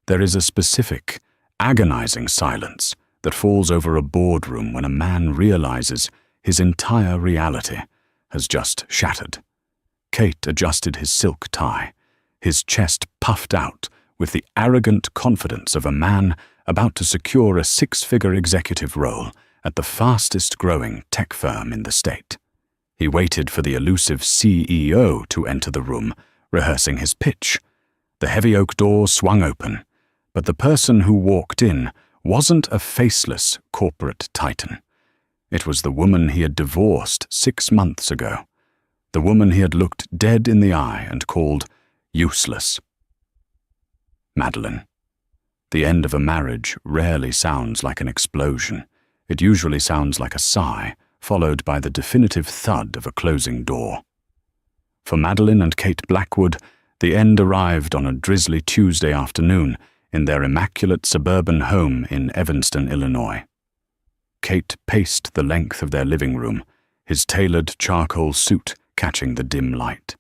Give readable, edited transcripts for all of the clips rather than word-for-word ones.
There is a specific, agonizing silence that falls over a boardroom when a man realizes his entire reality has just shattered. Kate adjusted his silk tie, his chest puffed out with the arrogant confidence of a man about to secure a six-figure executive role at the fastest-growing tech firm in the state. He waited for the elusive CEO to enter the room, rehearsing his pitch. The heavy oak door swung open, but the person who walked in wasn't a faceless corporate titan. It was the woman he had divorced 6 months ago, the woman he had looked dead in the eye and called useless. Madeline. The end of a marriage rarely sounds like an explosion. It usually sounds like a sigh, followed by the definitive thud of a closing door. For Madeline and Kate Blackwood, the end arrived on a drizzly Tuesday afternoon in their immaculate suburban home in Evanston, Illinois. Kate paced the length of their living room, his tailored charcoal suit catching the dim light.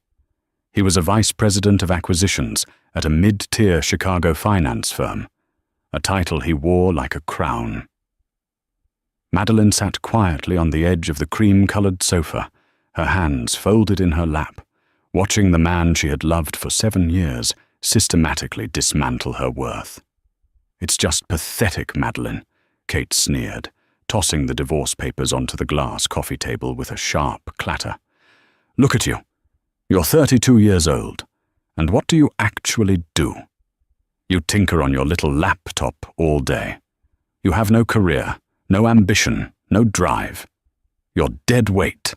He was a vice president of acquisitions at a mid-tier Chicago finance firm, a title he wore like a crown. Madeline sat quietly on the edge of the cream-colored sofa, her hands folded in her lap, watching the man she had loved for 7 years systematically dismantle her worth. "It's just pathetic, Madeline," Kate sneered, tossing the divorce papers onto the glass coffee table with a sharp clatter. "Look at you. You're 32 years old, and what do you actually do? You tinker on your little laptop all day. You have no career, no ambition, no drive. You're dead weight."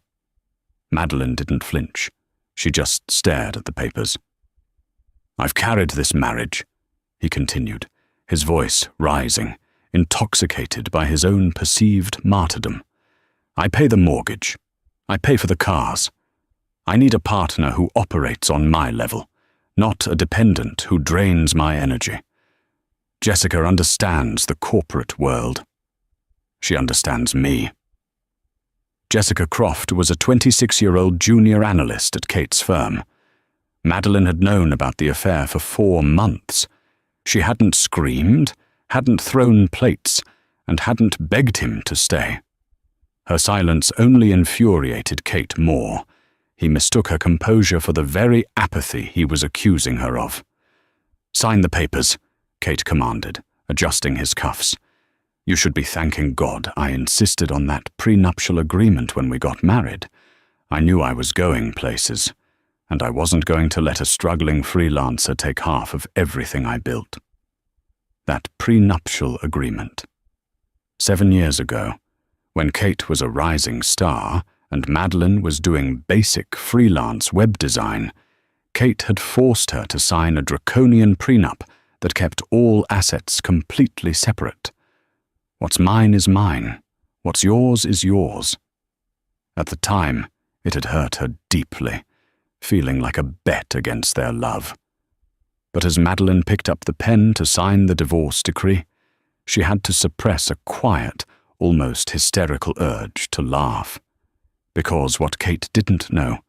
Madeline didn't flinch. She just stared at the papers. "I've carried this marriage," he continued, his voice rising, intoxicated by his own perceived martyrdom. "I pay the mortgage. I pay for the cars. I need a partner who operates on my level, not a dependent who drains my energy. Jessica understands the corporate world. She understands me." Jessica Croft was a 26-year-old junior analyst at Kate's firm. Madeline had known about the affair for 4 months. She hadn't screamed, hadn't thrown plates, and hadn't begged him to stay. Her silence only infuriated Kate more. He mistook her composure for the very apathy he was accusing her of. "Sign the papers," Kate commanded, adjusting his cuffs. "You should be thanking God I insisted on that prenuptial agreement when we got married. I knew I was going places, and I wasn't going to let a struggling freelancer take half of everything I built." That prenuptial agreement. 7 years ago, when Kate was a rising star and Madeline was doing basic freelance web design, Kate had forced her to sign a draconian prenup that kept all assets completely separate. What's mine is mine. What's yours is yours. At the time, it had hurt her deeply, feeling like a bet against their love. But as Madeline picked up the pen to sign the divorce decree, she had to suppress a quiet, almost hysterical urge to laugh. Because what Kate didn't know,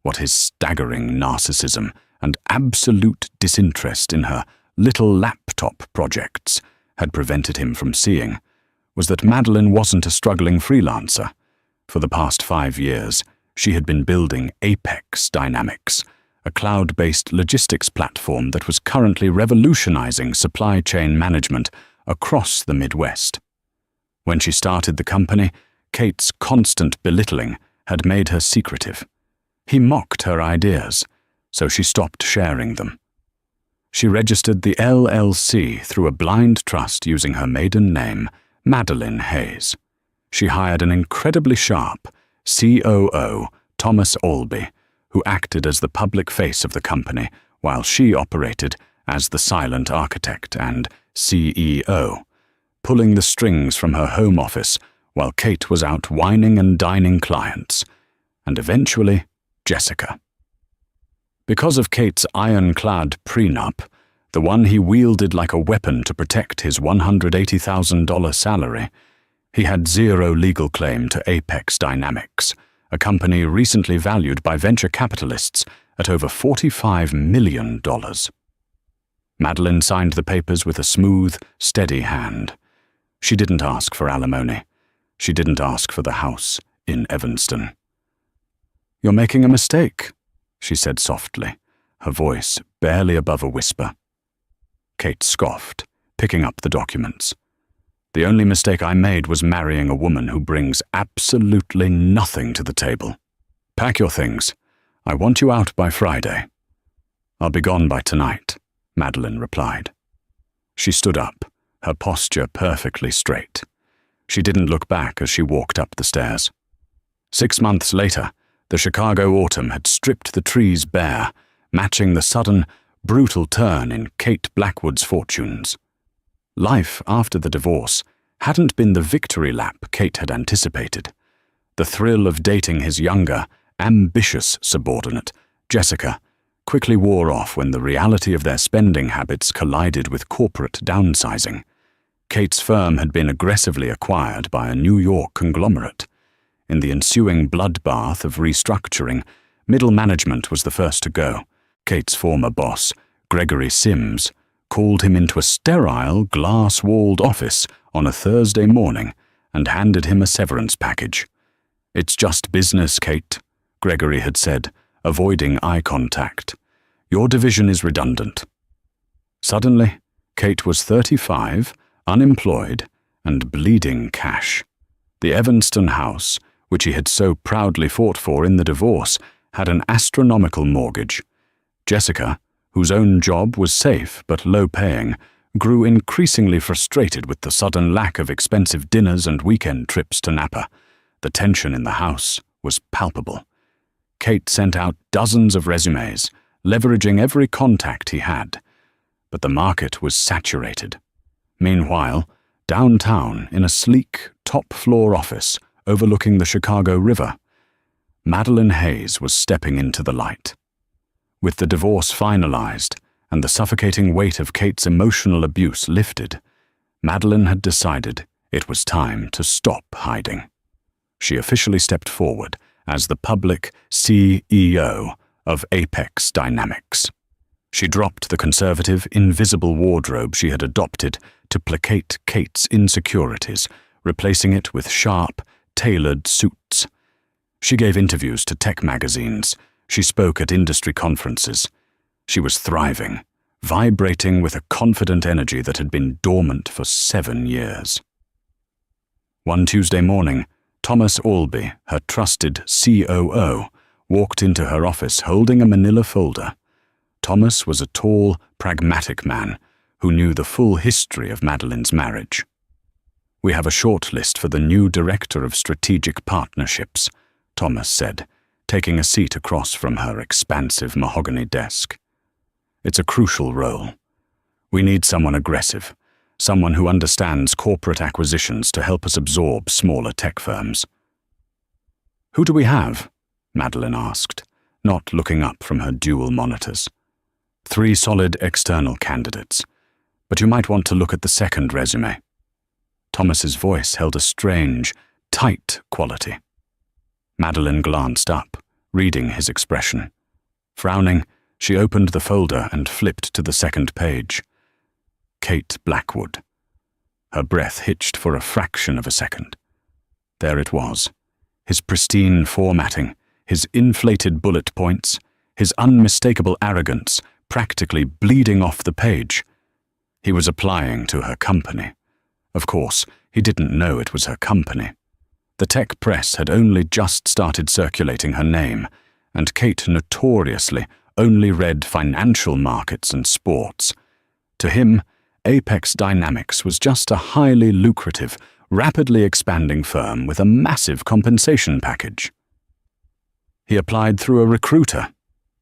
what his staggering narcissism and absolute disinterest in her little laptop projects had prevented him from seeing, was that Madeline wasn't a struggling freelancer. For the past 5 years, she had been building Apex Dynamics, a cloud-based logistics platform that was currently revolutionizing supply chain management across the Midwest. When she started the company, Kate's constant belittling had made her secretive. He mocked her ideas, so she stopped sharing them. She registered the LLC through a blind trust using her maiden name, Madeline Hayes. She hired an incredibly sharp COO, Thomas Olby, who acted as the public face of the company while she operated as the silent architect and CEO, pulling the strings from her home office while Kate was out wining and dining clients, and eventually Jessica. Because of Kate's ironclad prenup, the one he wielded like a weapon to protect his $180,000 salary, he had zero legal claim to Apex Dynamics, a company recently valued by venture capitalists at over $45 million. Madeline signed the papers with a smooth, steady hand. She didn't ask for alimony. She didn't ask for the house in Evanston. "You're making a mistake," she said softly, her voice barely above a whisper. Kate scoffed, picking up the documents. "The only mistake I made was marrying a woman who brings absolutely nothing to the table. Pack your things. I want you out by Friday." "I'll be gone by tonight," Madeline replied. She stood up, her posture perfectly straight. She didn't look back as she walked up the stairs. 6 months later, the Chicago autumn had stripped the trees bare, matching the sudden, brutal turn in Kate Blackwood's fortunes. Life after the divorce hadn't been the victory lap Kate had anticipated. The thrill of dating his younger, ambitious subordinate, Jessica, quickly wore off when the reality of their spending habits collided with corporate downsizing. Kate's firm had been aggressively acquired by a New York conglomerate. In the ensuing bloodbath of restructuring, middle management was the first to go. Kate's former boss, Gregory Sims, called him into a sterile, glass-walled office on a Thursday morning and handed him a severance package. "It's just business, Kate," Gregory had said, avoiding eye contact. "Your division is redundant." Suddenly, Kate was 35, unemployed, and bleeding cash. The Evanston house, which he had so proudly fought for in the divorce, had an astronomical mortgage. Jessica, whose own job was safe but low-paying, grew increasingly frustrated with the sudden lack of expensive dinners and weekend trips to Napa. The tension in the house was palpable. Kate sent out dozens of resumes, leveraging every contact he had. But the market was saturated. Meanwhile, downtown, in a sleek, top-floor office overlooking the Chicago River, Madeline Hayes was stepping into the light. With the divorce finalized and the suffocating weight of Kate's emotional abuse lifted, Madeline had decided it was time to stop hiding. She officially stepped forward as the public CEO of Apex Dynamics. She dropped the conservative, invisible wardrobe she had adopted to placate Kate's insecurities, replacing it with sharp, tailored suits. She gave interviews to tech magazines. She spoke at industry conferences. She was thriving, vibrating with a confident energy that had been dormant for 7 years. One Tuesday morning, Thomas Albee, her trusted COO, walked into her office holding a manila folder. Thomas was a tall, pragmatic man who knew the full history of Madeline's marriage. "We have a short list for the new Director of Strategic Partnerships," Thomas said, taking a seat across from her expansive mahogany desk. "It's a crucial role. We need someone aggressive, someone who understands corporate acquisitions to help us absorb smaller tech firms." "Who do we have?" Madeline asked, not looking up from her dual monitors. "3 solid external candidates, but you might want to look at the second resume." Thomas's voice held a strange, tight quality. Madeline glanced up, reading his expression. Frowning, she opened the folder and flipped to the second page. Kate Blackwood. Her breath hitched for a fraction of a second. There it was, his pristine formatting, his inflated bullet points, his unmistakable arrogance practically bleeding off the page. He was applying to her company. Of course, he didn't know it was her company. The tech press had only just started circulating her name, and Kate notoriously only read financial markets and sports. To him, Apex Dynamics was just a highly lucrative, rapidly expanding firm with a massive compensation package. "He applied through a recruiter,"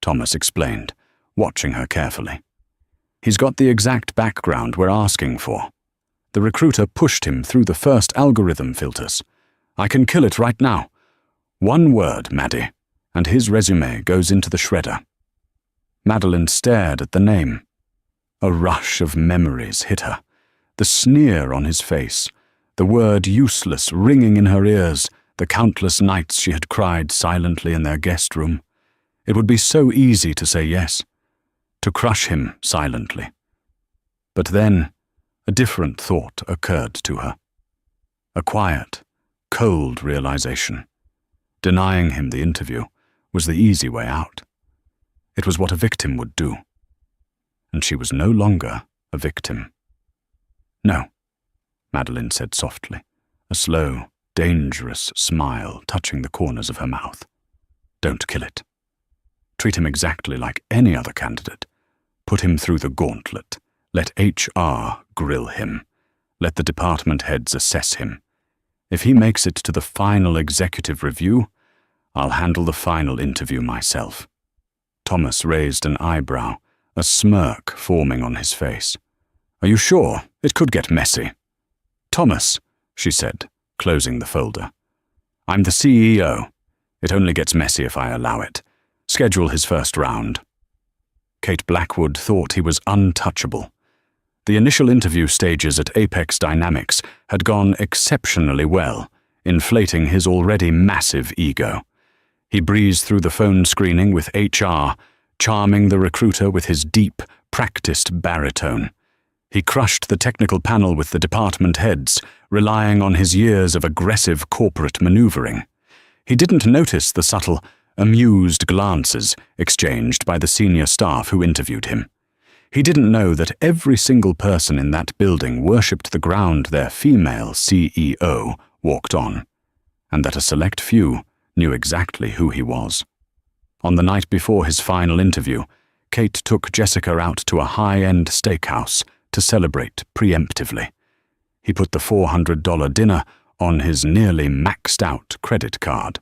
Thomas explained, watching her carefully. "He's got the exact background we're asking for. The recruiter pushed him through the first algorithm filters. I can kill it right now. 1 word, Maddie, and his resume goes into the shredder." Madeline stared at the name. A rush of memories hit her. The sneer on his face, the word useless ringing in her ears, the countless nights she had cried silently in their guest room. It would be so easy to say yes, to crush him silently, But then, a different thought occurred to her. A quiet, cold realization. Denying him the interview was the easy way out. It was what a victim would do. And she was no longer a victim. "No," Madeline said softly, a slow, dangerous smile touching the corners of her mouth. "Don't kill it. Treat him exactly like any other candidate. Put him through the gauntlet. Let HR grill him. Let the department heads assess him. If he makes it to the final executive review, I'll handle the final interview myself." Thomas raised an eyebrow, a smirk forming on his face. "Are you sure? It could get messy." "Thomas," she said, closing the folder. "I'm the CEO. It only gets messy if I allow it. Schedule his first round." Kate Blackwood thought he was untouchable. The initial interview stages at Apex Dynamics had gone exceptionally well, inflating his already massive ego. He breezed through the phone screening with HR, charming the recruiter with his deep, practiced baritone. He crushed the technical panel with the department heads, relying on his years of aggressive corporate maneuvering. He didn't notice the subtle, amused glances exchanged by the senior staff who interviewed him. He didn't know that every single person in that building worshipped the ground their female CEO walked on, and that a select few knew exactly who he was. On the night before his final interview, Kate took Jessica out to a high-end steakhouse to celebrate preemptively. He put the $400 dinner on his nearly maxed-out credit card.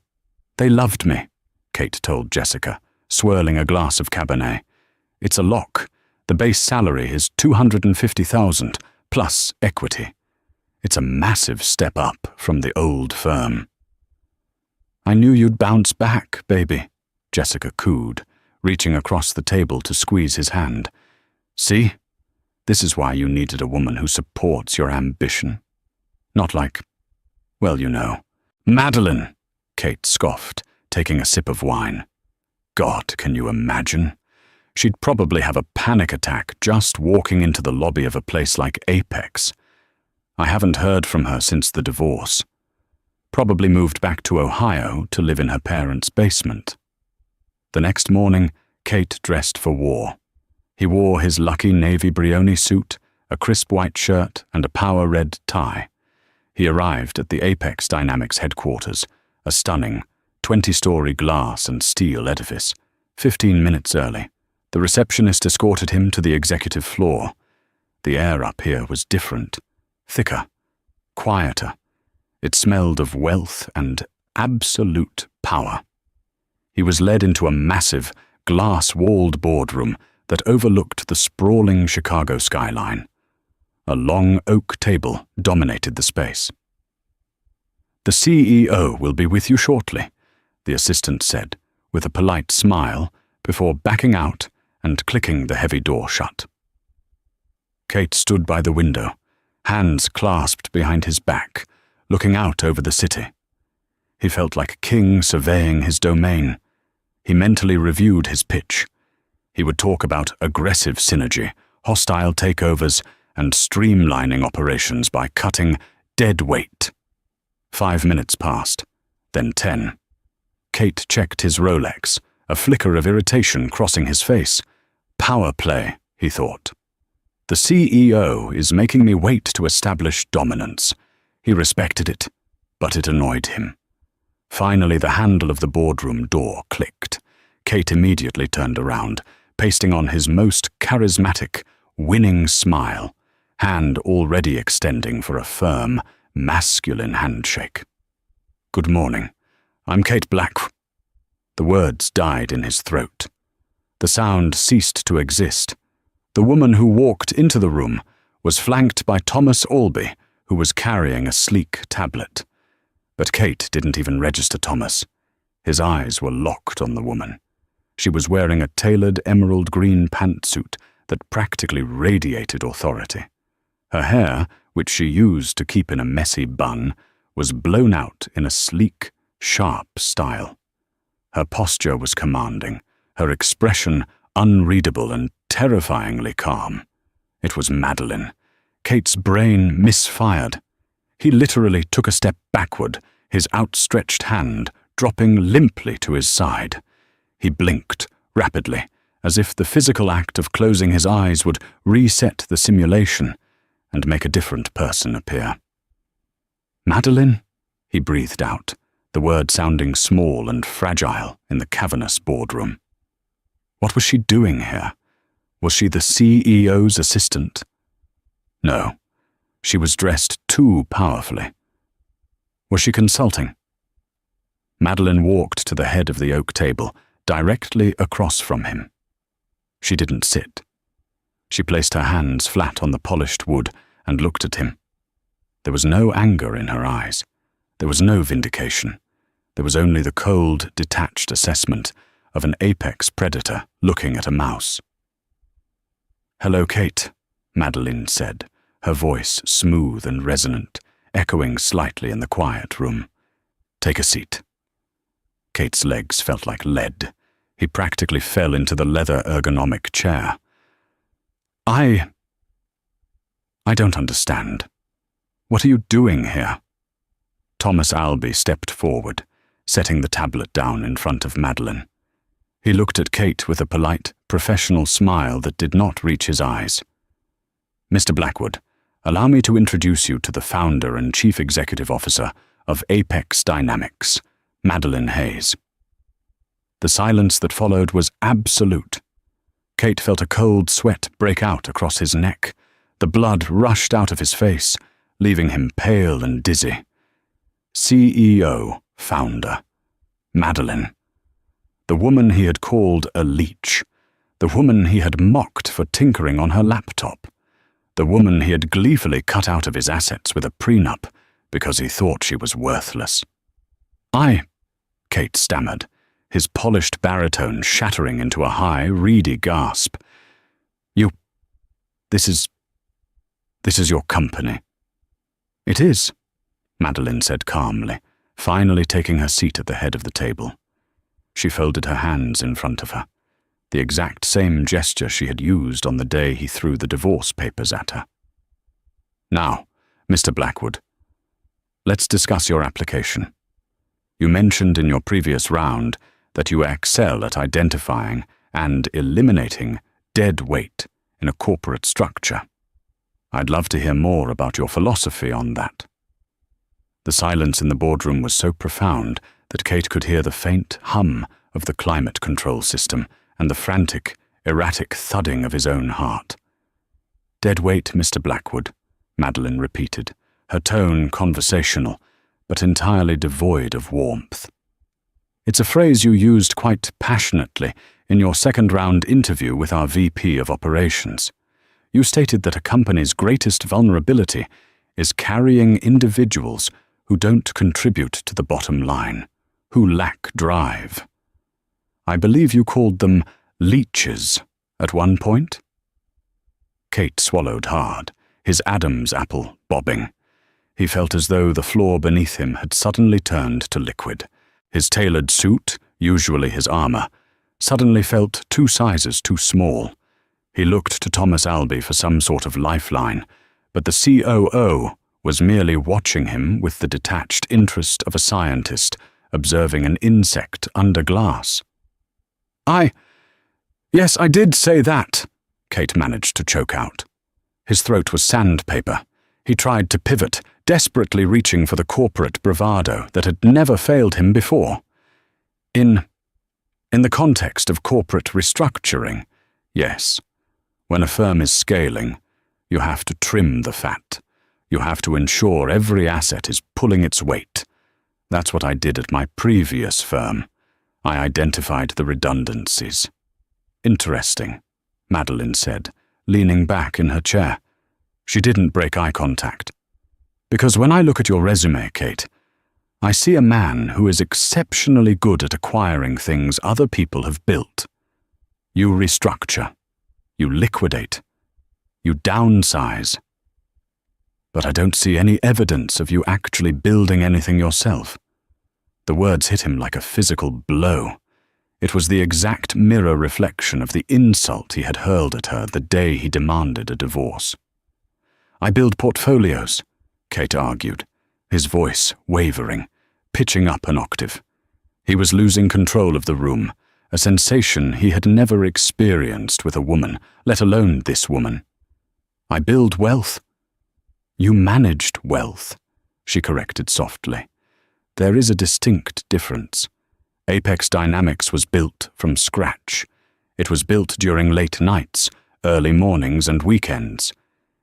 "They loved me," Kate told Jessica, swirling a glass of Cabernet. "It's a lock. The base salary is $250,000 plus equity. It's a massive step up from the old firm." "I knew you'd bounce back, baby," Jessica cooed, reaching across the table to squeeze his hand. "See? This is why you needed a woman who supports your ambition. Not like, well, you know." "Madeline," Kate scoffed, taking a sip of wine. God, can you imagine? She'd probably have a panic attack just walking into the lobby of a place like Apex. I haven't heard from her since the divorce. Probably moved back to Ohio to live in her parents' basement. The next morning, Kate dressed for war. He wore his lucky navy Brioni suit, a crisp white shirt, and a power red tie. He arrived at the Apex Dynamics headquarters, a stunning, 20-story glass and steel edifice, 15 minutes early. The receptionist escorted him to the executive floor. The air up here was different, thicker, quieter. It smelled of wealth and absolute power. He was led into a massive, glass-walled boardroom that overlooked the sprawling Chicago skyline. A long oak table dominated the space. "The CEO will be with you shortly," the assistant said, with a polite smile, before backing out and clicking the heavy door shut. Kate stood by the window, hands clasped behind his back, looking out over the city. He felt like a king surveying his domain. He mentally reviewed his pitch. He would talk about aggressive synergy, hostile takeovers, and streamlining operations by cutting dead weight. 5 minutes passed, then 10. Kate checked his Rolex, a flicker of irritation crossing his face. Power play, he thought. The CEO is making me wait to establish dominance. He respected it, but it annoyed him. Finally, the handle of the boardroom door clicked. Kate immediately turned around, pasting on his most charismatic, winning smile, hand already extending for a firm, masculine handshake. "Good morning. I'm Kate Black." The words died in his throat. The sound ceased to exist. The woman who walked into the room was flanked by Thomas Albee, who was carrying a sleek tablet. But Kate didn't even register Thomas. His eyes were locked on the woman. She was wearing a tailored emerald green pantsuit that practically radiated authority. Her hair, which she used to keep in a messy bun, was blown out in a sleek, sharp style. Her posture was commanding, her expression unreadable and terrifyingly calm. It was Madeline. Kate's brain misfired. He literally took a step backward, his outstretched hand dropping limply to his side. He blinked rapidly, as if the physical act of closing his eyes would reset the simulation and make a different person appear. "Madeline?" he breathed out, the word sounding small and fragile in the cavernous boardroom. What was she doing here? Was she the CEO's assistant? No, she was dressed too powerfully. Was she consulting? Madeline walked to the head of the oak table, directly across from him. She didn't sit. She placed her hands flat on the polished wood and looked at him. There was no anger in her eyes. There was no vindication. There was only the cold, detached assessment of an apex predator looking at a mouse. "Hello, Kate," Madeline said, her voice smooth and resonant, echoing slightly in the quiet room. "Take a seat." Kate's legs felt like lead. He practically fell into the leather ergonomic chair. I don't understand. What are you doing here?" Thomas Albee stepped forward, setting the tablet down in front of Madeline. He looked at Kate with a polite, professional smile that did not reach his eyes. "Mr. Blackwood, allow me to introduce you to the founder and chief executive officer of Apex Dynamics, Madeline Hayes." The silence that followed was absolute. Kate felt a cold sweat break out across his neck. The blood rushed out of his face, leaving him pale and dizzy. CEO, founder, Madeline. The woman he had called a leech. The woman he had mocked for tinkering on her laptop. The woman he had gleefully cut out of his assets with a prenup because he thought she was worthless. Kate stammered, his polished baritone shattering into a high, reedy gasp. This is your company." "It is," Madeline said calmly, finally taking her seat at the head of the table. She folded her hands in front of her, the exact same gesture she had used on the day he threw the divorce papers at her. "Now, Mr. Blackwood, let's discuss your application. You mentioned in your previous round that you excel at identifying and eliminating dead weight in a corporate structure. I'd love to hear more about your philosophy on that." The silence in the boardroom was so profound that Kate could hear the faint hum of the climate control system and the frantic, erratic thudding of his own heart. "Dead weight, Mr. Blackwood," Madeline repeated, her tone conversational, but entirely devoid of warmth. "It's a phrase you used quite passionately in your second-round interview with our VP of Operations. You stated that a company's greatest vulnerability is carrying individuals who don't contribute to the bottom line, who lack drive. I believe you called them leeches at one point?" Kate swallowed hard, his Adam's apple bobbing. He felt as though the floor beneath him had suddenly turned to liquid. His tailored suit, usually his armor, suddenly felt 2 sizes too small. He looked to Thomas Albee for some sort of lifeline, but the COO was merely watching him with the detached interest of a scientist observing an insect under glass. Yes, I did say that," Kate managed to choke out. His throat was sandpaper. He tried to pivot, desperately reaching for the corporate bravado that had never failed him before. In the context of corporate restructuring, yes. When a firm is scaling, you have to trim the fat. You have to ensure every asset is pulling its weight. That's what I did at my previous firm. I identified the redundancies. "Interesting," Madeline said, leaning back in her chair. She didn't break eye contact. "Because when I look at your resume, Kate, I see a man who is exceptionally good at acquiring things other people have built. You restructure. You liquidate. You downsize. But I don't see any evidence of you actually building anything yourself." The words hit him like a physical blow. It was the exact mirror reflection of the insult he had hurled at her the day he demanded a divorce. "I build portfolios," Kate argued, his voice wavering, pitching up an octave. He was losing control of the room, a sensation he had never experienced with a woman, let alone this woman. "I build wealth." "You managed wealth," she corrected softly. "There is a distinct difference. Apex Dynamics was built from scratch. It was built during late nights, early mornings and weekends.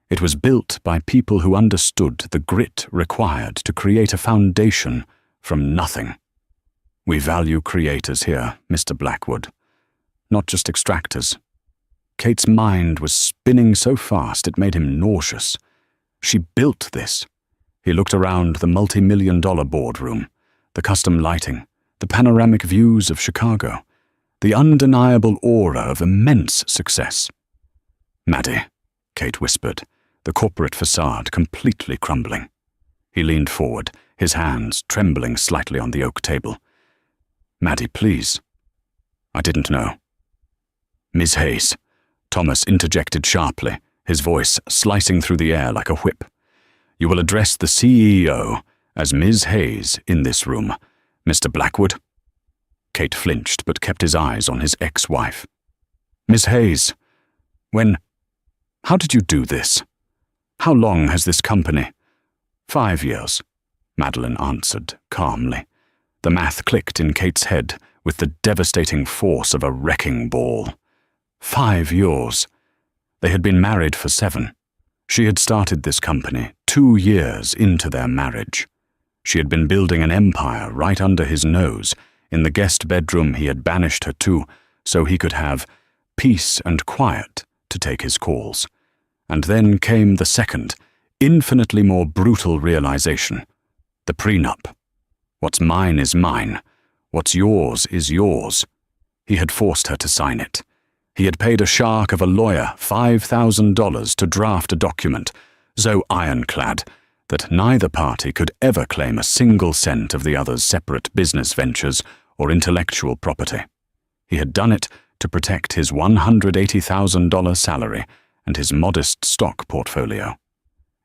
It was built by people who understood the grit required to create a foundation from nothing. We value creators here, Mr. Blackwood, not just extractors." Kate's mind was spinning so fast it made him nauseous. She built this. He looked around the multi-million-dollar boardroom, the custom lighting, the panoramic views of Chicago, the undeniable aura of immense success. "Maddie," Kate whispered, the corporate facade completely crumbling. He leaned forward, his hands trembling slightly on the oak table. "Maddie, please." "I didn't know." "Ms. Hayes," Thomas interjected sharply, his voice slicing through the air like a whip. "You will address the CEO as Ms. Hayes in this room, Mr. Blackwood." Kate flinched but kept his eyes on his ex-wife. "Ms. Hayes, how did you do this? How long has this company?" "5 years," Madeline answered calmly. The math clicked in Kate's head with the devastating force of a wrecking ball. 5 years. They had been married for 7. She had started this company 2 years into their marriage. She had been building an empire right under his nose, in the guest bedroom he had banished her to, so he could have peace and quiet to take his calls. And then came the second, infinitely more brutal realization: the prenup. What's mine is mine. What's yours is yours. He had forced her to sign it. He had paid a shark of a lawyer $5,000 to draft a document, so ironclad that neither party could ever claim a single cent of the other's separate business ventures or intellectual property. He had done it to protect his $180,000 salary and his modest stock portfolio.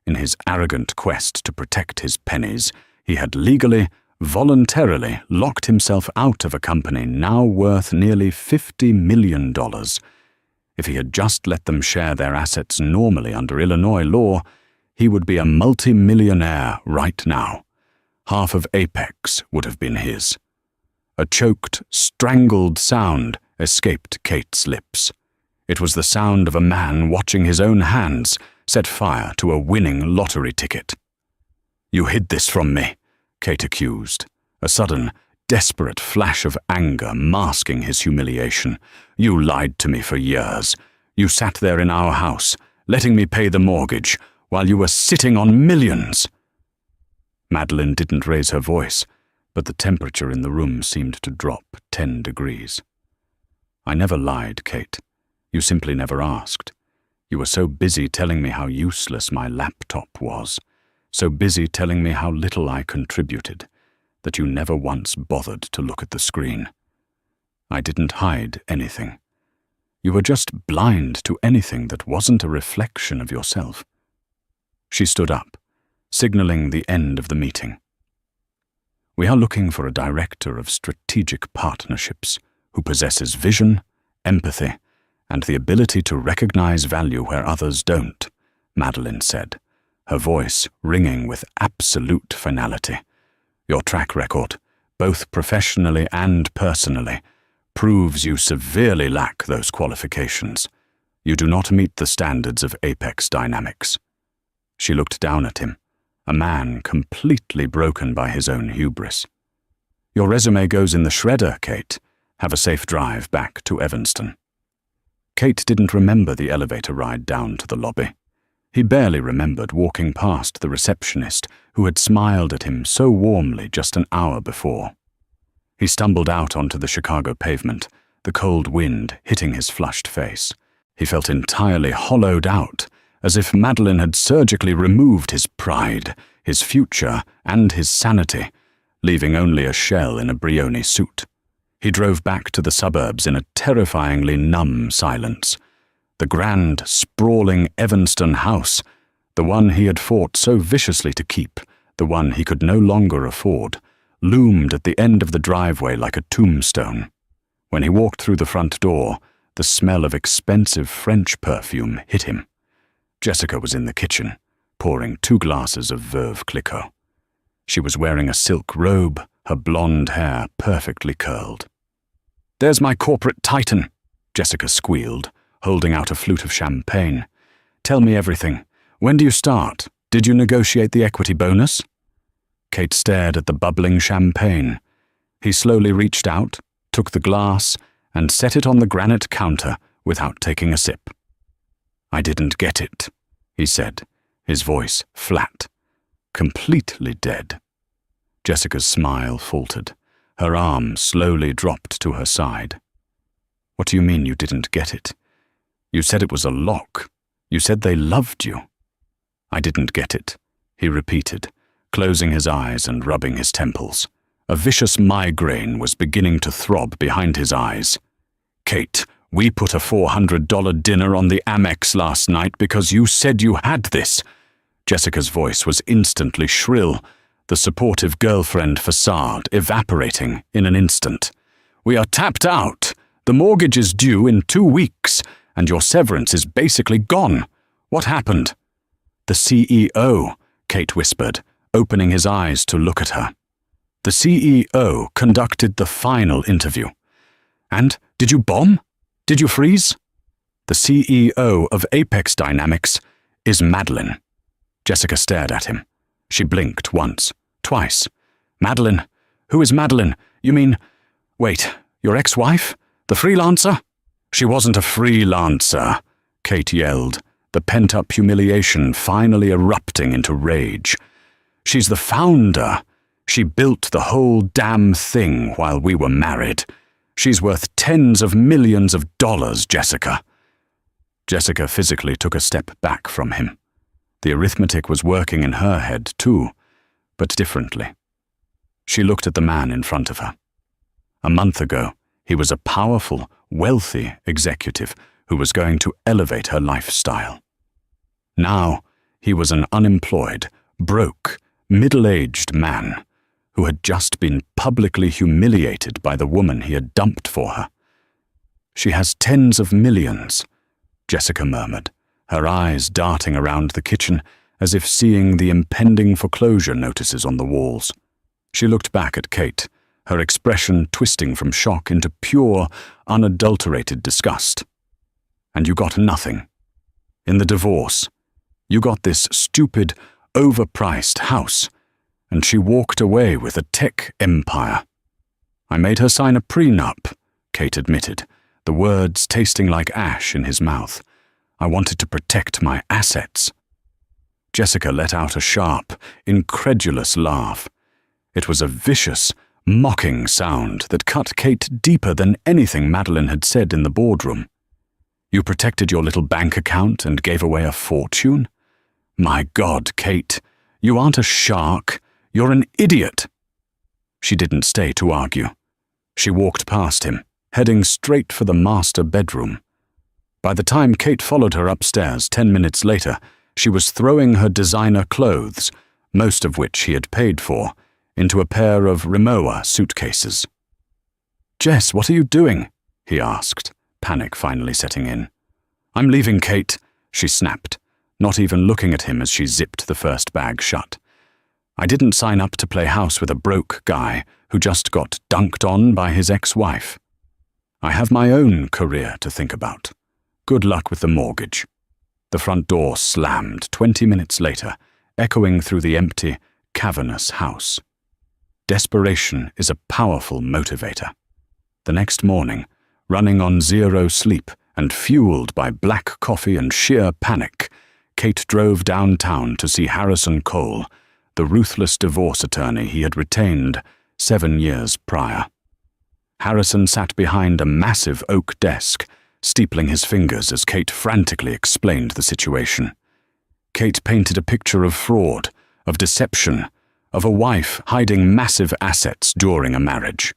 In his arrogant quest to protect his pennies, he had legally, voluntarily locked himself out of a company now worth nearly $50 million. If he had just let them share their assets normally under Illinois law, he would be a multi-millionaire right now. Half of Apex would have been his. A choked, strangled sound escaped Kate's lips. It was the sound of a man watching his own hands set fire to a winning lottery ticket. "You hid this from me," Kate accused, a sudden, desperate flash of anger masking his humiliation. "You lied to me for years. You sat there in our house, letting me pay the mortgage, while you were sitting on millions." Madeline didn't raise her voice, but the temperature in the room seemed to drop 10 degrees. "I never lied, Kate. You simply never asked. You were so busy telling me how useless my laptop was, so busy telling me how little I contributed, that you never once bothered to look at the screen. I didn't hide anything. You were just blind to anything that wasn't a reflection of yourself." She stood up, signaling the end of the meeting. "We are looking for a director of strategic partnerships who possesses vision, empathy, and the ability to recognize value where others don't," Madeline said, her voice ringing with absolute finality. "Your track record, both professionally and personally, proves you severely lack those qualifications. You do not meet the standards of Apex Dynamics." She looked down at him, a man completely broken by his own hubris. "Your resume goes in the shredder, Kate. Have a safe drive back to Evanston." Kate didn't remember the elevator ride down to the lobby. He barely remembered walking past the receptionist who had smiled at him so warmly just an hour before. He stumbled out onto the Chicago pavement, the cold wind hitting his flushed face. He felt entirely hollowed out, as if Madeline had surgically removed his pride, his future, and his sanity, leaving only a shell in a Brioni suit. He drove back to the suburbs in a terrifyingly numb silence. The grand, sprawling Evanston house, the one he had fought so viciously to keep, the one he could no longer afford, loomed at the end of the driveway like a tombstone. When he walked through the front door, the smell of expensive French perfume hit him. Jessica was in the kitchen, pouring 2 glasses of Veuve Clicquot. She was wearing a silk robe, her blonde hair perfectly curled. "There's my corporate titan," Jessica squealed, holding out a flute of champagne. "Tell me everything. When do you start? Did you negotiate the equity bonus?" Kate stared at the bubbling champagne. He slowly reached out, took the glass, and set it on the granite counter without taking a sip. "I didn't get it," he said, his voice flat, completely dead. Jessica's smile faltered. Her arm slowly dropped to her side. "What do you mean you didn't get it? You said it was a lock. You said they loved you." "I didn't get it," he repeated, closing his eyes and rubbing his temples. A vicious migraine was beginning to throb behind his eyes. "Kate, we put a $400 dinner on the Amex last night because you said you had this." Jessica's voice was instantly shrill, the supportive girlfriend facade evaporating in an instant. "We are tapped out. The mortgage is due in 2 weeks, and your severance is basically gone. What happened?" "The CEO," Kate whispered, opening his eyes to look at her. "The CEO conducted the final interview." "And did you bomb? Did you freeze?" "The CEO of Apex Dynamics is Madeline." Jessica stared at him. She blinked once, twice. "Madeline? Who is Madeline? You mean... Wait, your ex-wife? The freelancer?" "She wasn't a freelancer," Kate yelled, the pent-up humiliation finally erupting into rage. "She's the founder. She built the whole damn thing while we were married. She's worth tens of millions of dollars, Jessica." Jessica physically took a step back from him. The arithmetic was working in her head too, but differently. She looked at the man in front of her. A month ago, he was a powerful, wealthy executive who was going to elevate her lifestyle. Now, he was an unemployed, broke, middle-aged man who had just been publicly humiliated by the woman he had dumped for her. "She has tens of millions," Jessica murmured, her eyes darting around the kitchen as if seeing the impending foreclosure notices on the walls. She looked back at Kate, her expression twisting from shock into pure, unadulterated disgust. "And you got nothing. In the divorce, you got this stupid, overpriced house, and she walked away with a tech empire." "I made her sign a prenup," Kate admitted, the words tasting like ash in his mouth. "I wanted to protect my assets." Jessica let out a sharp, incredulous laugh. It was a vicious, mocking sound that cut Kate deeper than anything Madeline had said in the boardroom. "You protected your little bank account and gave away a fortune? My God, Kate, you aren't a shark, you're an idiot." She didn't stay to argue. She walked past him, heading straight for the master bedroom. By the time Kate followed her upstairs 10 minutes later, she was throwing her designer clothes, most of which he had paid for, into a pair of Rimowa suitcases. "Jess, what are you doing?" he asked, panic finally setting in. "I'm leaving, Kate," she snapped, not even looking at him as she zipped the first bag shut. "I didn't sign up to play house with a broke guy who just got dunked on by his ex-wife. I have my own career to think about. Good luck with the mortgage." The front door slammed 20 minutes later, echoing through the empty, cavernous house. Desperation is a powerful motivator. The next morning, running on 0 sleep and fueled by black coffee and sheer panic, Kate drove downtown to see Harrison Cole, the ruthless divorce attorney he had retained 7 years prior. Harrison sat behind a massive oak desk, steepling his fingers as Kate frantically explained the situation. Kate painted a picture of fraud, of deception, of a wife hiding massive assets during a marriage.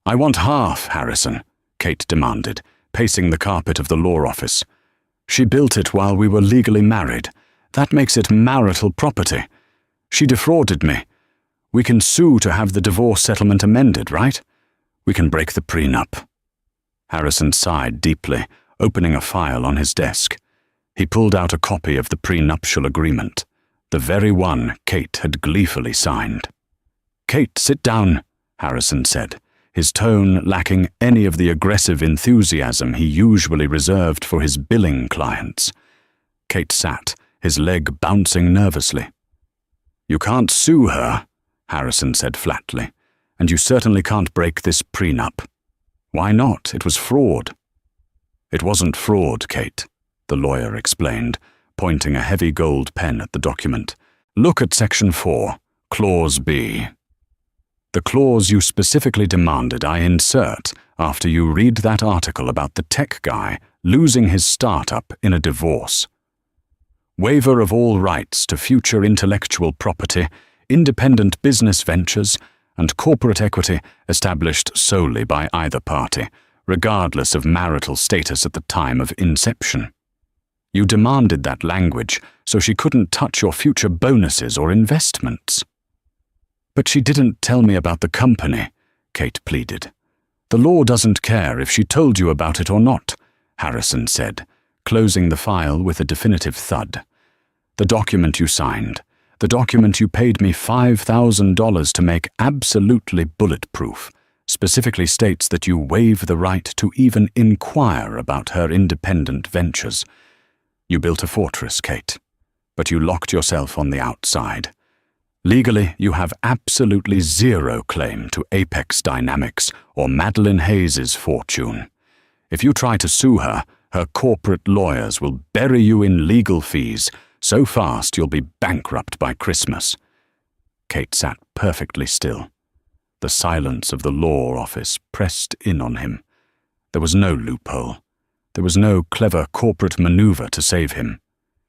"I want half, Harrison," Kate demanded, pacing the carpet of the law office. "She built it while we were legally married. That makes it marital property. She defrauded me. We can sue to have the divorce settlement amended, right? We can break the prenup." Harrison sighed deeply, opening a file on his desk. He pulled out a copy of the prenuptial agreement, the very one Kate had gleefully signed. "Kate, sit down," Harrison said, his tone lacking any of the aggressive enthusiasm he usually reserved for his billing clients. Kate sat, his leg bouncing nervously. "You can't sue her," Harrison said flatly, "and you certainly can't break this prenup." "Why not? It was fraud." "It wasn't fraud, Kate," the lawyer explained, pointing a heavy gold pen at the document. "Look at Section 4, Clause B. The clause you specifically demanded I insert after you read that article about the tech guy losing his startup in a divorce. Waiver of all rights to future intellectual property, independent business ventures, and corporate equity established solely by either party, regardless of marital status at the time of inception. You demanded that language so she couldn't touch your future bonuses or investments." "But she didn't tell me about the company," Kate pleaded. "The law doesn't care if she told you about it or not," Harrison said, closing the file with a definitive thud. "The document you signed, the document you paid me $5,000 to make absolutely bulletproof, specifically states that you waive the right to even inquire about her independent ventures. You built a fortress, Kate, but you locked yourself on the outside. Legally, you have absolutely zero claim to Apex Dynamics or Madeline Hayes's fortune. If you try to sue her, her corporate lawyers will bury you in legal fees so fast you'll be bankrupt by Christmas." Kate sat perfectly still. The silence of the law office pressed in on him. There was no loophole. There was no clever corporate maneuver to save him.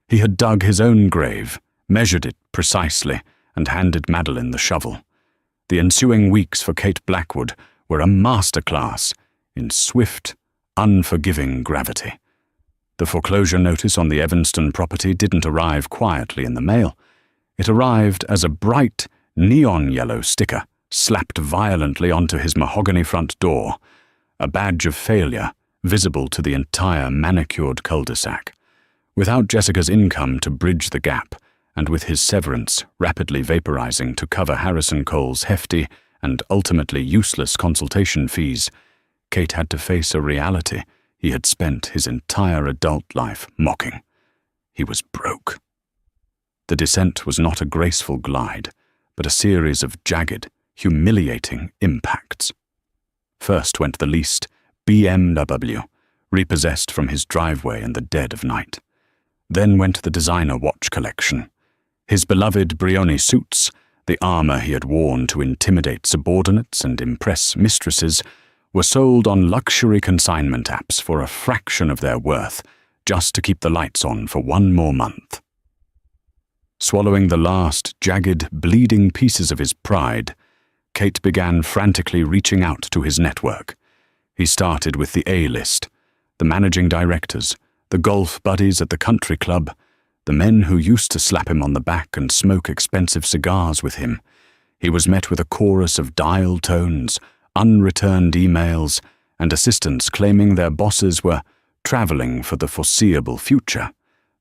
He had dug his own grave, measured it precisely, and handed Madeline the shovel. The ensuing weeks for Kate Blackwood were a masterclass in swift, unforgiving gravity. The foreclosure notice on the Evanston property didn't arrive quietly in the mail. It arrived as a bright, neon yellow sticker slapped violently onto his mahogany front door, a badge of failure visible to the entire manicured cul-de-sac. Without Jessica's income to bridge the gap, and with his severance rapidly vaporizing to cover Harrison Cole's hefty and ultimately useless consultation fees, Kate had to face a reality he had spent his entire adult life mocking. He was broke. The descent was not a graceful glide, but a series of jagged, humiliating impacts. First went the leased BMW, repossessed from his driveway in the dead of night. Then went the designer watch collection. His beloved Brioni suits, the armor he had worn to intimidate subordinates and impress mistresses, were sold on luxury consignment apps for a fraction of their worth, just to keep the lights on for one more month. Swallowing the last jagged, bleeding pieces of his pride, Kate began frantically reaching out to his network. He started with the A-list, the managing directors, the golf buddies at the country club, the men who used to slap him on the back and smoke expensive cigars with him. He was met with a chorus of dial tones, unreturned emails, and assistants claiming their bosses were traveling for the foreseeable future.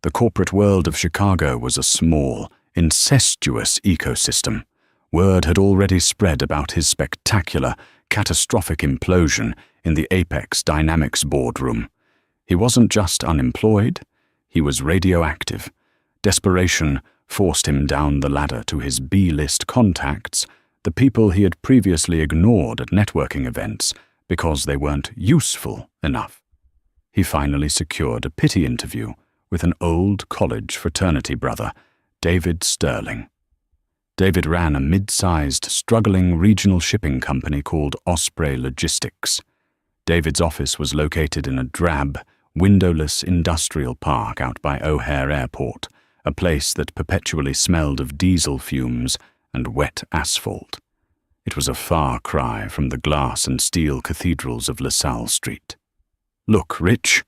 The corporate world of Chicago was a small, incestuous ecosystem. Word had already spread about his spectacular, catastrophic implosion in the Apex Dynamics boardroom. He wasn't just unemployed, he was radioactive. Desperation forced him down the ladder to his B-list contacts, the people he had previously ignored at networking events because they weren't useful enough. He finally secured a pity interview with an old college fraternity brother, David Sterling. David ran a mid-sized, struggling regional shipping company called Osprey Logistics. David's office was located in a drab, windowless industrial park out by O'Hare Airport, a place that perpetually smelled of diesel fumes and wet asphalt. It was a far cry from the glass and steel cathedrals of LaSalle Street. "Look, Rich,"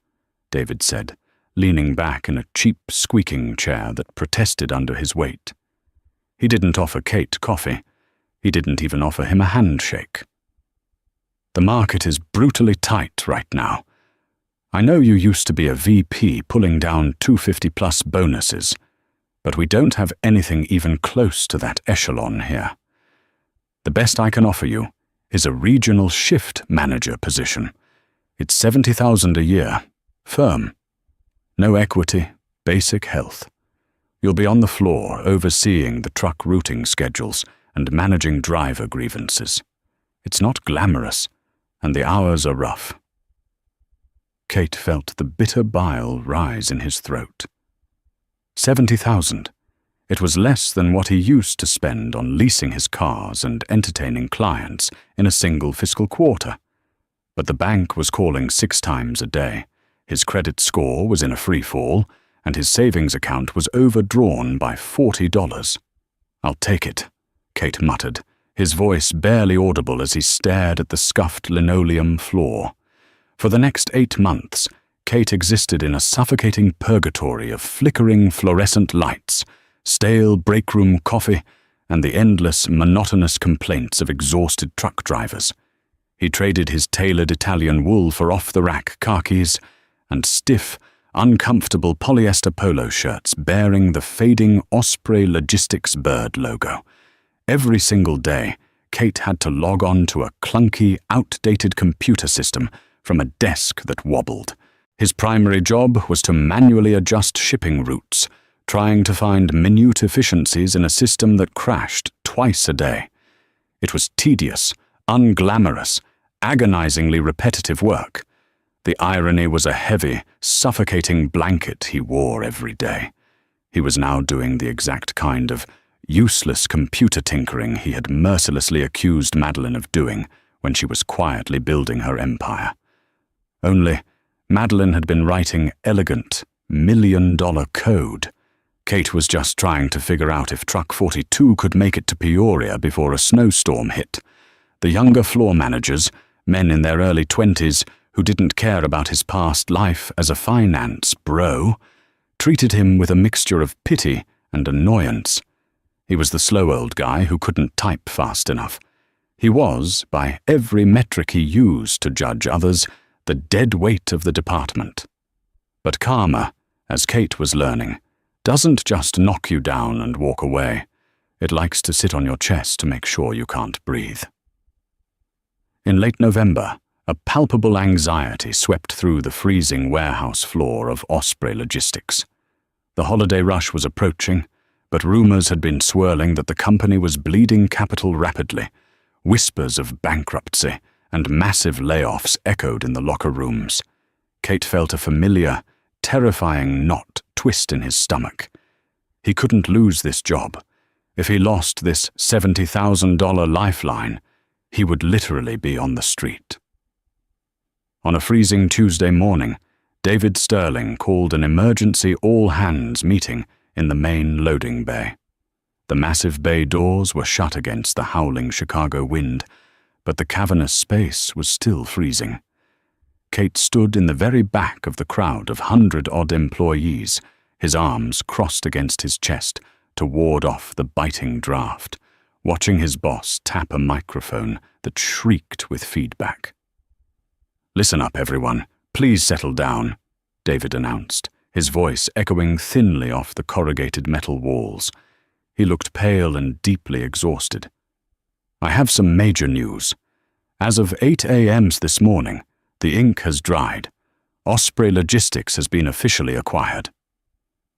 David said, leaning back in a cheap squeaking chair that protested under his weight. He didn't offer Kate coffee. He didn't even offer him a handshake. "The market is brutally tight right now. I know you used to be a VP pulling down 250-plus bonuses, but we don't have anything even close to that echelon here. The best I can offer you is a regional shift manager position. It's $70,000 a year, firm. No equity, basic health. You'll be on the floor overseeing the truck routing schedules and managing driver grievances. It's not glamorous, and the hours are rough." Kate felt the bitter bile rise in his throat. 70,000. It was less than what he used to spend on leasing his cars and entertaining clients in a single fiscal quarter. But the bank was calling 6 times a day. His credit score was in a free fall, and his savings account was overdrawn by $40. "I'll take it," Kate muttered, his voice barely audible as he stared at the scuffed linoleum floor. For the next 8 months, Kate existed in a suffocating purgatory of flickering fluorescent lights, stale break-room coffee, and the endless, monotonous complaints of exhausted truck drivers. He traded his tailored Italian wool for off-the-rack khakis and stiff, uncomfortable polyester polo shirts bearing the fading Osprey Logistics bird logo. Every single day, Kate had to log on to a clunky, outdated computer system from a desk that wobbled. His primary job was to manually adjust shipping routes, trying to find minute efficiencies in a system that crashed twice a day. It was tedious, unglamorous, agonizingly repetitive work. The irony was a heavy, suffocating blanket he wore every day. He was now doing the exact kind of useless computer tinkering he had mercilessly accused Madeline of doing when she was quietly building her empire. Only, Madeline had been writing elegant, million-dollar code. Kate was just trying to figure out if Truck 42 could make it to Peoria before a snowstorm hit. The younger floor managers, men in their early 20s who didn't care about his past life as a finance bro, treated him with a mixture of pity and annoyance. He was the slow old guy who couldn't type fast enough. He was, by every metric he used to judge others, the dead weight of the department. But karma, as Kate was learning, doesn't just knock you down and walk away. It likes to sit on your chest to make sure you can't breathe. In late November, a palpable anxiety swept through the freezing warehouse floor of Osprey Logistics. The holiday rush was approaching, but rumors had been swirling that the company was bleeding capital rapidly. Whispers of bankruptcy and massive layoffs echoed in the locker rooms. Kate felt a familiar, terrifying knot twist in his stomach. He couldn't lose this job. If he lost this $70,000 lifeline, he would literally be on the street. On a freezing Tuesday morning, David Sterling called an emergency all-hands meeting in the main loading bay. The massive bay doors were shut against the howling Chicago wind, but the cavernous space was still freezing. Kate stood in the very back of the crowd of 100-odd employees, his arms crossed against his chest to ward off the biting draft, watching his boss tap a microphone that shrieked with feedback. "Listen up, everyone. Please settle down," David announced, his voice echoing thinly off the corrugated metal walls. He looked pale and deeply exhausted. "I have some major news. As of 8 a.m. this morning, the ink has dried. Osprey Logistics has been officially acquired."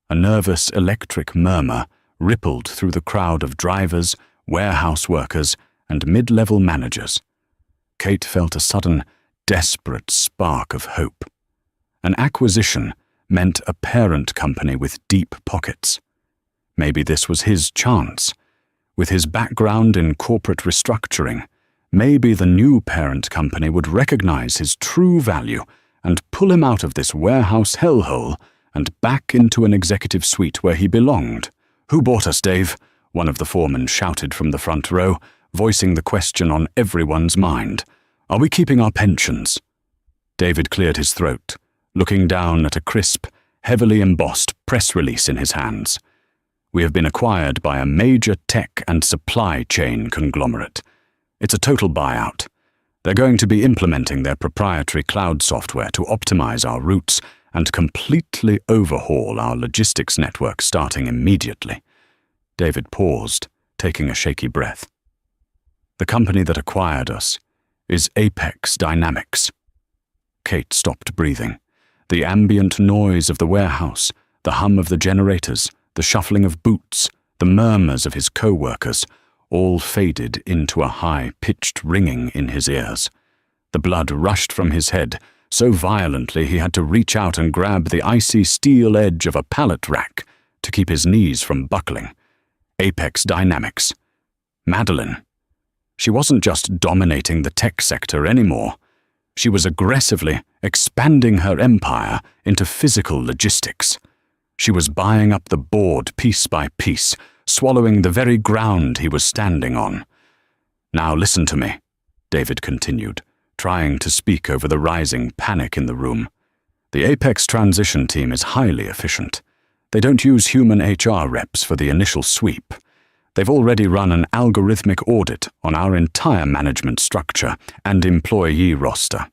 A nervous electric murmur rippled through the crowd of drivers, warehouse workers, and mid-level managers. Kate felt a sudden, desperate spark of hope. An acquisition meant a parent company with deep pockets. Maybe this was his chance. With his background in corporate restructuring, maybe the new parent company would recognize his true value and pull him out of this warehouse hellhole and back into an executive suite where he belonged. "Who bought us, Dave?" one of the foremen shouted from the front row, voicing the question on everyone's mind. Are we keeping our pensions? David cleared his throat, looking down at a crisp, heavily embossed press release in his hands. We have been acquired by a major tech and supply chain conglomerate. It's a total buyout. They're going to be implementing their proprietary cloud software to optimize our routes and completely overhaul our logistics network starting immediately. David paused, taking a shaky breath. The company that acquired us is Apex Dynamics. Kate stopped breathing. The ambient noise of the warehouse, the hum of the generators, the shuffling of boots, the murmurs of his co-workers, all faded into a high-pitched ringing in his ears. The blood rushed from his head so violently he had to reach out and grab the icy steel edge of a pallet rack to keep his knees from buckling. Apex Dynamics. Madeline. She wasn't just dominating the tech sector anymore. She was aggressively expanding her empire into physical logistics. She was buying up the board piece by piece, swallowing the very ground he was standing on. Now listen to me, David continued, trying to speak over the rising panic in the room. The Apex transition team is highly efficient. They don't use human HR reps for the initial sweep. They've already run an algorithmic audit on our entire management structure and employee roster.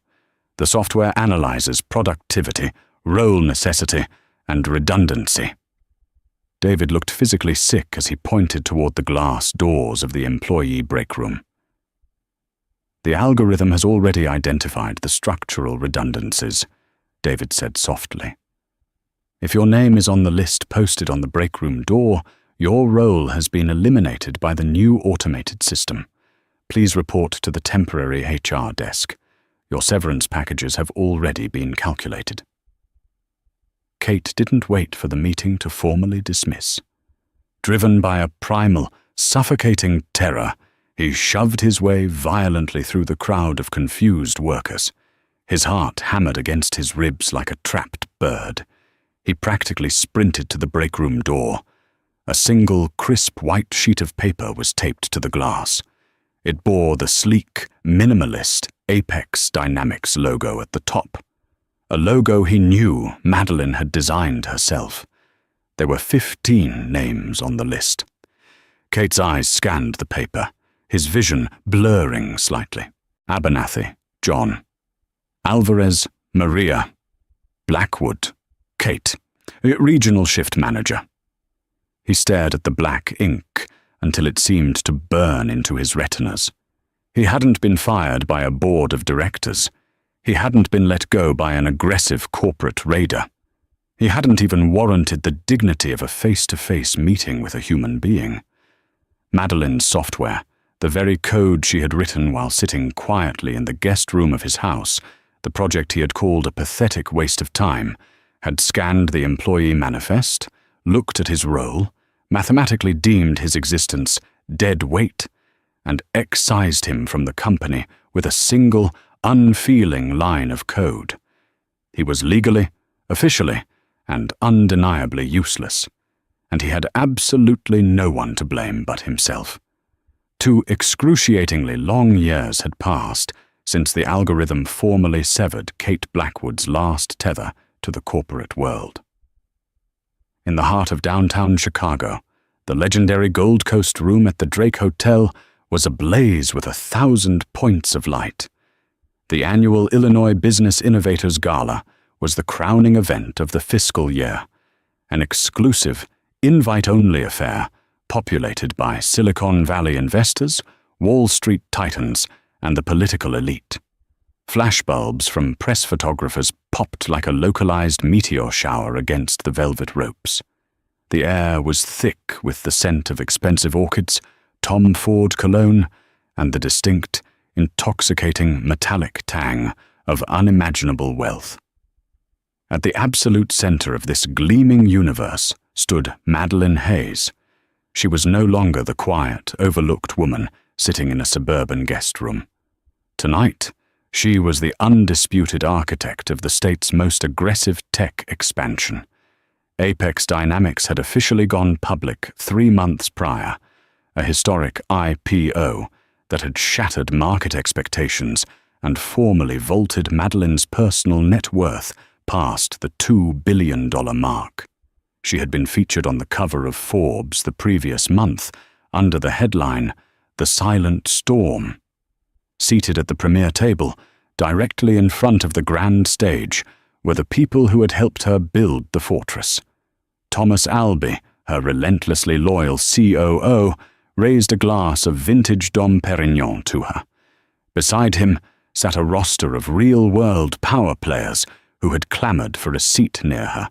The software analyzes productivity, role necessity, and redundancy. David looked physically sick as he pointed toward the glass doors of the employee break room. The algorithm has already identified the structural redundancies, David said softly. If your name is on the list posted on the break room door, your role has been eliminated by the new automated system. Please report to the temporary HR desk. Your severance packages have already been calculated. Kate didn't wait for the meeting to formally dismiss. Driven by a primal, suffocating terror, he shoved his way violently through the crowd of confused workers. His heart hammered against his ribs like a trapped bird. He practically sprinted to the break room door. A single, crisp white sheet of paper was taped to the glass. It bore the sleek, minimalist Apex Dynamics logo at the top. A logo he knew Madeline had designed herself. There were 15 names on the list. Kate's eyes scanned the paper, his vision blurring slightly. Abernathy, John. Alvarez, Maria. Blackwood, Kate. Regional shift manager. He stared at the black ink until it seemed to burn into his retinas. He hadn't been fired by a board of directors. He hadn't been let go by an aggressive corporate raider. He hadn't even warranted the dignity of a face-to-face meeting with a human being. Madeline's software, the very code she had written while sitting quietly in the guest room of his house, the project he had called a pathetic waste of time, had scanned the employee manifest, looked at his role, mathematically deemed his existence dead weight, and excised him from the company with a single, unfeeling line of code. He was legally, officially, and undeniably useless, and he had absolutely no one to blame but himself. 2 excruciatingly long years had passed since the algorithm formally severed Kate Blackwood's last tether to the corporate world. In the heart of downtown Chicago, the legendary Gold Coast room at the Drake Hotel was ablaze with 1,000 points of light. The annual Illinois Business Innovators Gala was the crowning event of the fiscal year, an exclusive, invite-only affair populated by Silicon Valley investors, Wall Street titans, and the political elite. Flashbulbs from press photographers popped like a localized meteor shower against the velvet ropes. The air was thick with the scent of expensive orchids, Tom Ford cologne, and the distinct, intoxicating metallic tang of unimaginable wealth. At the absolute center of this gleaming universe stood Madeline Hayes. She was no longer the quiet, overlooked woman sitting in a suburban guest room. Tonight, she was the undisputed architect of the state's most aggressive tech expansion. Apex Dynamics had officially gone public 3 months prior, a historic IPO that had shattered market expectations and formally vaulted Madeline's personal net worth past the $2 billion mark. She had been featured on the cover of Forbes the previous month under the headline, "The Silent Storm." Seated at the premier table, directly in front of the grand stage, were the people who had helped her build the fortress. Thomas Albee, her relentlessly loyal COO, raised a glass of vintage Dom Perignon to her. Beside him sat a roster of real-world power players who had clamored for a seat near her.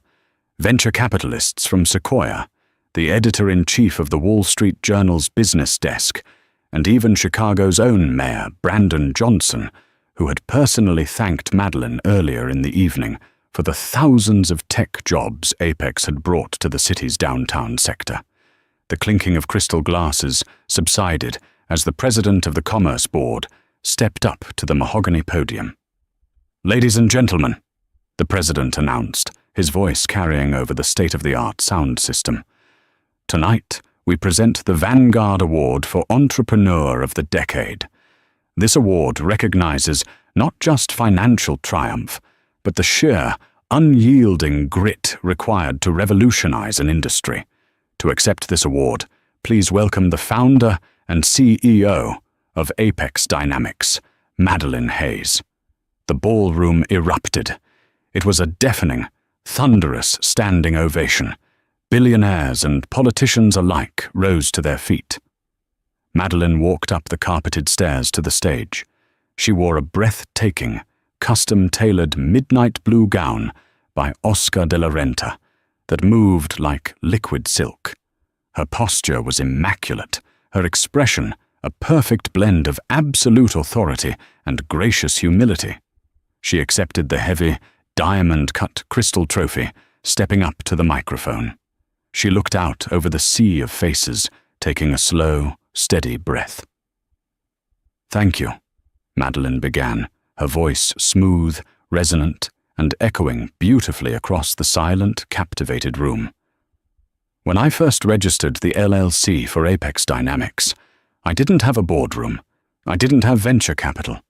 Venture capitalists from Sequoia, the editor-in-chief of the Wall Street Journal's business desk, and even Chicago's own mayor, Brandon Johnson, who had personally thanked Madeline earlier in the evening for the thousands of tech jobs Apex had brought to the city's downtown sector. The clinking of crystal glasses subsided as the president of the Commerce Board stepped up to the mahogany podium. "Ladies and gentlemen," the president announced, his voice carrying over the state-of-the-art sound system, "tonight we present the Vanguard Award for Entrepreneur of the Decade. This award recognizes not just financial triumph, but the sheer, unyielding grit required to revolutionize an industry. To accept this award, please welcome the founder and CEO of Apex Dynamics, Madeline Hayes." The ballroom erupted. It was a deafening, thunderous standing ovation. Billionaires and politicians alike rose to their feet. Madeline walked up the carpeted stairs to the stage. She wore a breathtaking, custom-tailored midnight blue gown by Oscar de la Renta that moved like liquid silk. Her posture was immaculate, her expression a perfect blend of absolute authority and gracious humility. She accepted the heavy, diamond-cut crystal trophy, stepping up to the microphone. She looked out over the sea of faces, taking a slow, steady breath. "Thank you," Madeline began, her voice smooth, resonant, and echoing beautifully across the silent, captivated room. "When I first registered the LLC for Apex Dynamics, I didn't have a boardroom. I didn't have venture capital.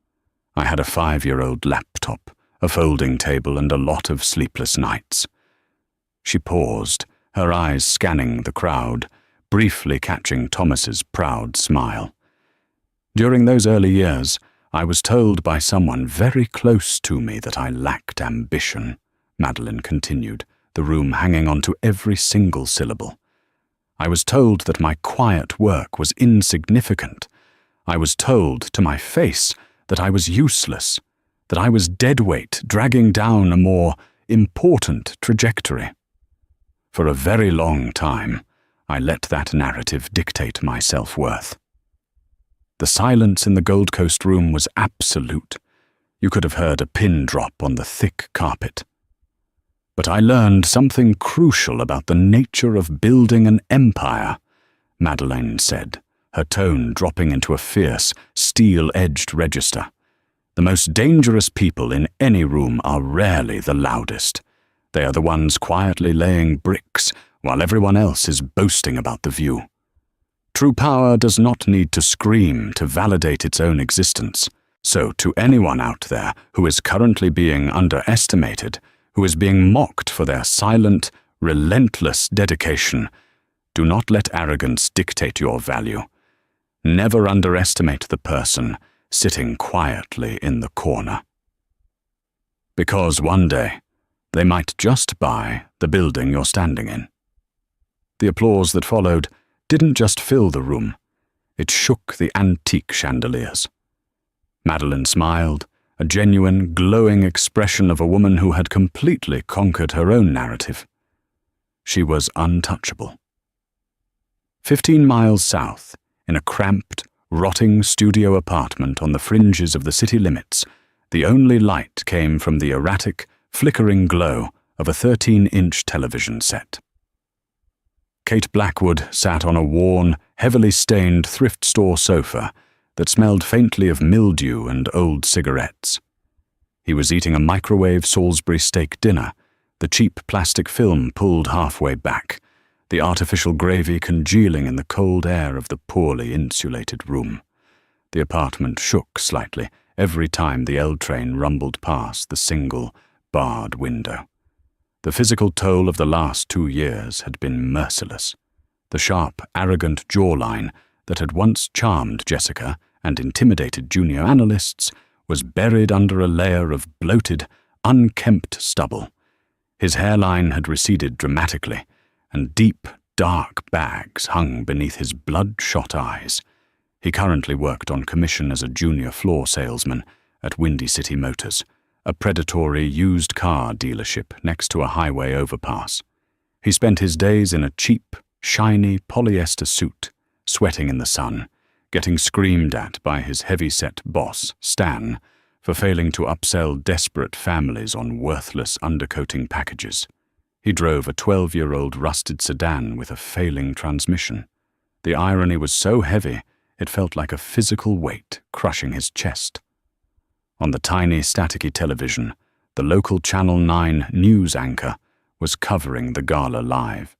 I had a 5-year-old laptop, a folding table, and a lot of sleepless nights." She paused, her eyes scanning the crowd, briefly catching Thomas's proud smile. "During those early years, I was told by someone very close to me that I lacked ambition," Madeline continued, the room hanging on to every single syllable. "I was told that my quiet work was insignificant. I was told to my face that I was useless, that I was deadweight dragging down a more important trajectory. For a very long time, I let that narrative dictate my self-worth. The silence in the Gold Coast room was absolute. You could have heard a pin drop on the thick carpet. But I learned something crucial about the nature of building an empire," Madeline said, her tone dropping into a fierce, steel-edged register. "The most dangerous people in any room are rarely the loudest. They are the ones quietly laying bricks while everyone else is boasting about the view. True power does not need to scream to validate its own existence. So to anyone out there who is currently being underestimated, who is being mocked for their silent, relentless dedication, do not let arrogance dictate your value. Never underestimate the person sitting quietly in the corner. Because one day, they might just buy the building you're standing in." The applause that followed didn't just fill the room, it shook the antique chandeliers. Madeline smiled, a genuine, glowing expression of a woman who had completely conquered her own narrative. She was untouchable. 15 miles south, in a cramped, rotting studio apartment on the fringes of the city limits, the only light came from the erratic, flickering glow of a 13-inch television set. Kate Blackwood sat on a worn, heavily stained thrift store sofa that smelled faintly of mildew and old cigarettes. He was eating a microwave Salisbury steak dinner, the cheap plastic film pulled halfway back, the artificial gravy congealing in the cold air of the poorly insulated room. The apartment shook slightly every time the L train rumbled past the single, barred window. The physical toll of the last 2 years had been merciless. The sharp, arrogant jawline that had once charmed Jessica and intimidated junior analysts was buried under a layer of bloated, unkempt stubble. His hairline had receded dramatically, and deep, dark bags hung beneath his bloodshot eyes. He currently worked on commission as a junior floor salesman at Windy City Motors, a predatory used car dealership next to a highway overpass. He spent his days in a cheap, shiny polyester suit, sweating in the sun, getting screamed at by his heavy-set boss, Stan, for failing to upsell desperate families on worthless undercoating packages. He drove a 12-year-old rusted sedan with a failing transmission. The irony was so heavy, it felt like a physical weight crushing his chest. On the tiny, staticky television, the local Channel 9 news anchor was covering the gala live.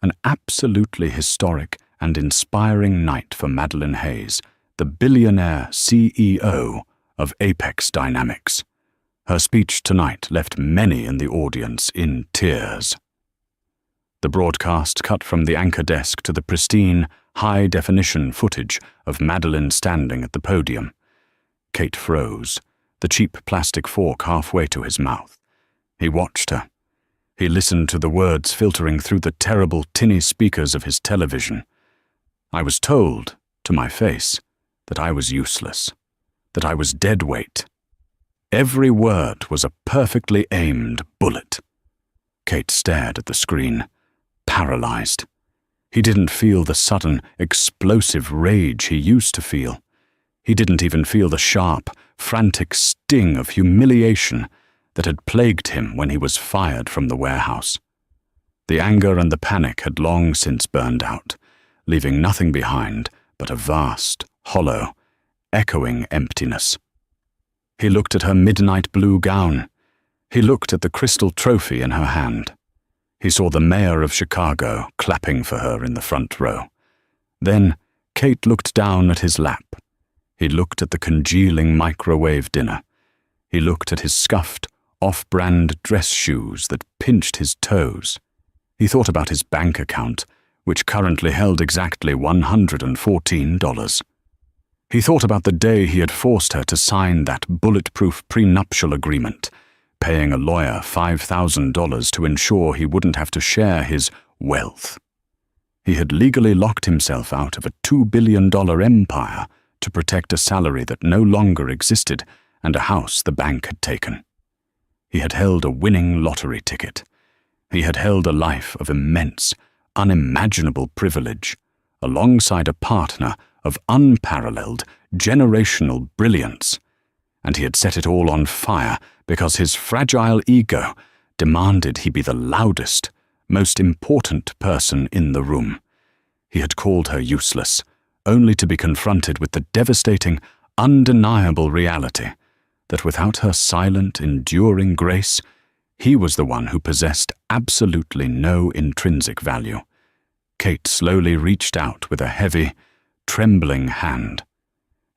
An absolutely historic and inspiring night for Madeline Hayes, the billionaire CEO of Apex Dynamics. Her speech tonight left many in the audience in tears. The broadcast cut from the anchor desk to the pristine, high-definition footage of Madeline standing at the podium. Kate froze, the cheap plastic fork halfway to his mouth. He watched her. He listened to the words filtering through the terrible tinny speakers of his television. I was told, to my face, that I was useless, that I was dead weight. Every word was a perfectly aimed bullet. Kate stared at the screen, paralyzed. He didn't feel the sudden, explosive rage he used to feel. He didn't even feel the sharp, frantic sting of humiliation that had plagued him when he was fired from the warehouse. The anger and the panic had long since burned out, leaving nothing behind but a vast, hollow, echoing emptiness. He looked at her midnight blue gown. He looked at the crystal trophy in her hand. He saw the mayor of Chicago clapping for her in the front row. Then Kate looked down at his lap. He looked at the congealing microwave dinner. He looked at his scuffed, off-brand dress shoes that pinched his toes. He thought about his bank account, which currently held exactly $114. He thought about the day he had forced her to sign that bulletproof prenuptial agreement, paying a lawyer $5,000 to ensure he wouldn't have to share his wealth. He had legally locked himself out of a $2 billion empire to protect a salary that no longer existed and a house the bank had taken. He had held a winning lottery ticket. He had held a life of immense, unimaginable privilege, alongside a partner of unparalleled, generational brilliance. And he had set it all on fire because his fragile ego demanded he be the loudest, most important person in the room. He had called her useless, only to be confronted with the devastating, undeniable reality that without her silent, enduring grace, he was the one who possessed absolutely no intrinsic value. Kate slowly reached out with a heavy, trembling hand.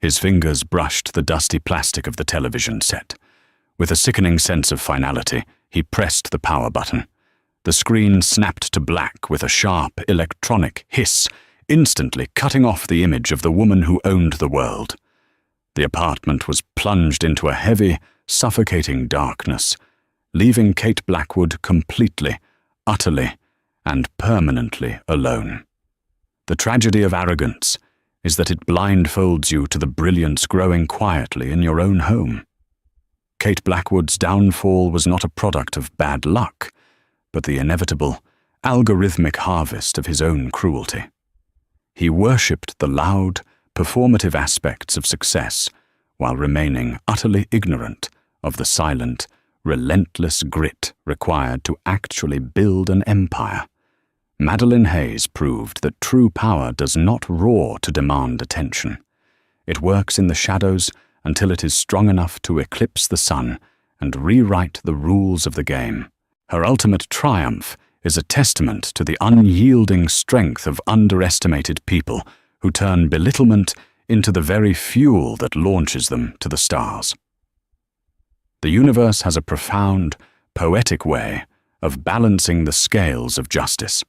His fingers brushed the dusty plastic of the television set. With a sickening sense of finality, he pressed the power button. The screen snapped to black with a sharp, electronic hiss, instantly cutting off the image of the woman who owned the world. The apartment was plunged into a heavy, suffocating darkness, leaving Kate Blackwood completely, utterly, and permanently alone. The tragedy of arrogance is that it blindfolds you to the brilliance growing quietly in your own home. Kate Blackwood's downfall was not a product of bad luck, but the inevitable, algorithmic harvest of his own cruelty. He worshipped the loud, performative aspects of success while remaining utterly ignorant of the silent, relentless grit required to actually build an empire. Madeline Hayes proved that true power does not roar to demand attention. It works in the shadows until it is strong enough to eclipse the sun and rewrite the rules of the game. Her ultimate triumph is a testament to the unyielding strength of underestimated people who turn belittlement into the very fuel that launches them to the stars. The universe has a profound, poetic way of balancing the scales of justice.